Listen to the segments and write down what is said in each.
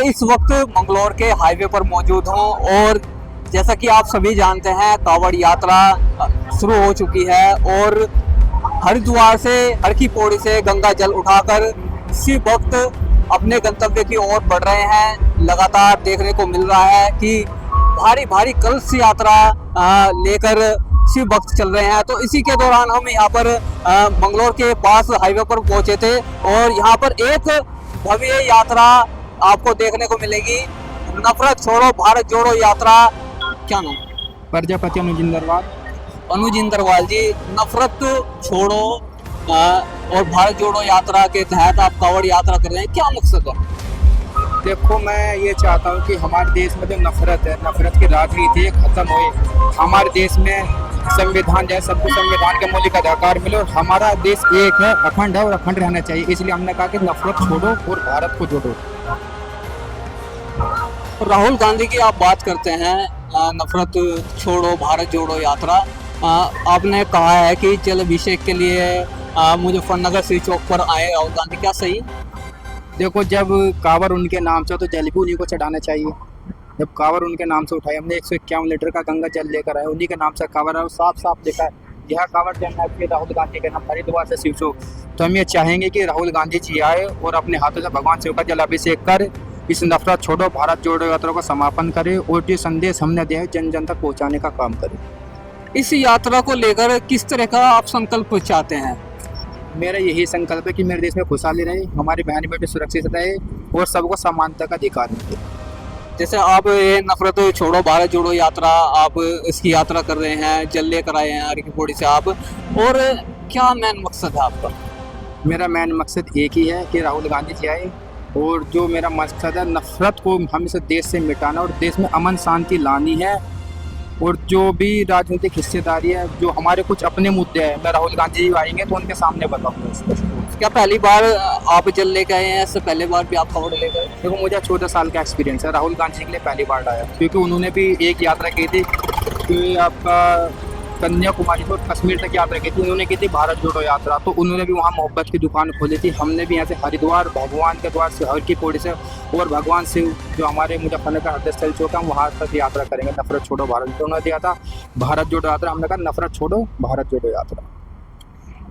इस वक्त मंगलौर के हाईवे पर मौजूद हूँ और जैसा कि आप सभी जानते हैं कांवड़ यात्रा शुरू हो चुकी है और हरिद्वार से हर की पौड़ी से गंगा जल उठाकर इसी वक्त अपने गंतव्य की ओर बढ़ रहे हैं। लगातार देखने को मिल रहा है कि भारी भारी कलश यात्रा लेकर इसी वक्त चल रहे हैं। तो इसी के दौरान हम यहाँ पर मंगलौर के पास हाईवे पर पहुंचे थे और यहाँ पर एक भव्य यात्रा आपको देखने को मिलेगी। नफरत छोड़ो भारत जोड़ो यात्रा। क्या नाम? प्रजापति अनुजिंदरवाल। अनुजिंदरवाल जी, नफरत छोड़ो और भारत जोड़ो यात्रा के तहत आप कांवड़ यात्रा कर रहे हैं, क्या मकसद है? देखो, मैं ये चाहता हूँ कि हमारे देश में जो नफरत है, नफरत की राजनीति खत्म हो। हमारे देश में संविधान जैसे सबको संविधान के मौलिक अधिकार मिले और हमारा देश एक है, अखंड है और अखंड रहना चाहिए। इसलिए हमने कहा कि नफरत छोड़ो और भारत को जोड़ो। राहुल गांधी की आप बात करते हैं, नफरत छोड़ो भारत जोड़ो यात्रा। आपने कहा है कि जल अभिषेक के लिए मुजफ्फरनगर श्री चौक पर आए राहुल गांधी, क्या सही? देखो, जब कांवड़ उनके नाम से तो जल भी उन्हीं को चढ़ाना चाहिए। जब कांवड़ उनके नाम से उठाए, हमने 151 लीटर का गंगा जल लेकर आए, उन्हीं के नाम से कांवड़ है। साफ साफ लिखा है यह कांवड़ जल है राहुल गांधी के नाम, हरिद्वार से शिव चौक। तो हम ये चाहेंगे कि राहुल गांधी जी आए और अपने हाथों से भगवान शिव का जल अभिषेक कर इस नफरत छोड़ो भारत जोड़ो यात्रा का समापन करे और जो संदेश हमने दिया है जन जन तक पहुँचाने का काम करे। इस यात्रा को लेकर किस तरह का आप संकल्प चाहते हैं? मेरा यही संकल्प है कि मेरे देश में खुशहाली रहे, हमारी बहन बेटे सुरक्षित रहे और सबको समानता का अधिकार मिले। जैसे आप ये नफरत छोड़ो भारत जोड़ो यात्रा, आप इसकी यात्रा कर रहे हैं, जल लेकर आए हैं हर की पौड़ी से आप, और क्या मेन मकसद है आपका? मेरा मेन मकसद एक ही है कि राहुल गांधी जी आए और जो मेरा मकसद है नफरत को हम इस देश से मिटाना और देश में अमन शांति लानी है। और जो भी राजनीतिक हिस्सेदारी है, जो हमारे कुछ अपने मुद्दे हैं, मैं राहुल गांधी जी आएंगे तो उनके सामने बताऊंगा। क्या पहली बार आप जल लेकर आए हैं, इससे पहले बार भी आप कांवड़ लेकर आए? देखो, मुझे 14 साल का एक्सपीरियंस है। राहुल गांधी जी के लिए पहली बार आया क्योंकि उन्होंने भी एक यात्रा की थी कि आपका कन्याकुमारी से कश्मीर तक यात्रा की थी, उन्होंने की थी भारत जोड़ो यात्रा। तो उन्होंने भी वहाँ मोहब्बत की दुकान खोली थी। हमने भी यहाँ से हरिद्वार भगवान के द्वार से हर की पौड़ी से और भगवान शिव जो हमारे मुजफ्फरनगर हृदय स्थल चौक है वहाँ तक यात्रा करेंगे। नफरत छोड़ो भारत, तो उन्होंने दिया था भारत जोड़ो यात्रा, हमने कहा नफरत छोड़ो भारत जोड़ो यात्रा।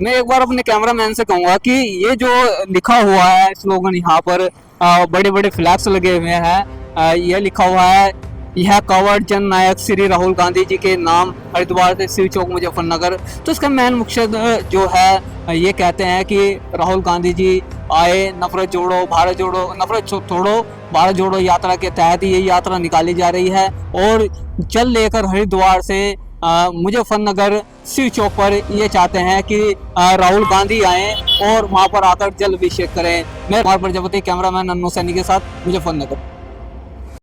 मैं एक बार अपने कैमरामैन से कहूँगा कि ये जो लिखा हुआ है स्लोगन यहाँ पर, बड़े बड़े फ्लैग्स लगे हुए हैं, यह लिखा हुआ है यह कांवड़ जन नायक श्री राहुल गांधी जी के नाम, हरिद्वार से शिव चौक मुजफ्फरनगर। तो इसका मेन मकसद जो है ये कहते हैं कि राहुल गांधी जी आए, नफरत जोड़ो भारत जोड़ो, नफरत छोड़ो भारत जोड़ो यात्रा के तहत ये यात्रा निकाली जा रही है और जल लेकर हरिद्वार से मुजफ्फरनगर शिव चौक पर ये चाहते हैं कि राहुल गांधी आए और वहाँ पर आकर जल अभिषेक करें। मैं कुमार प्रजापति, कैमरामैन अन्नू सैनी के साथ, मुजफ्फरनगर।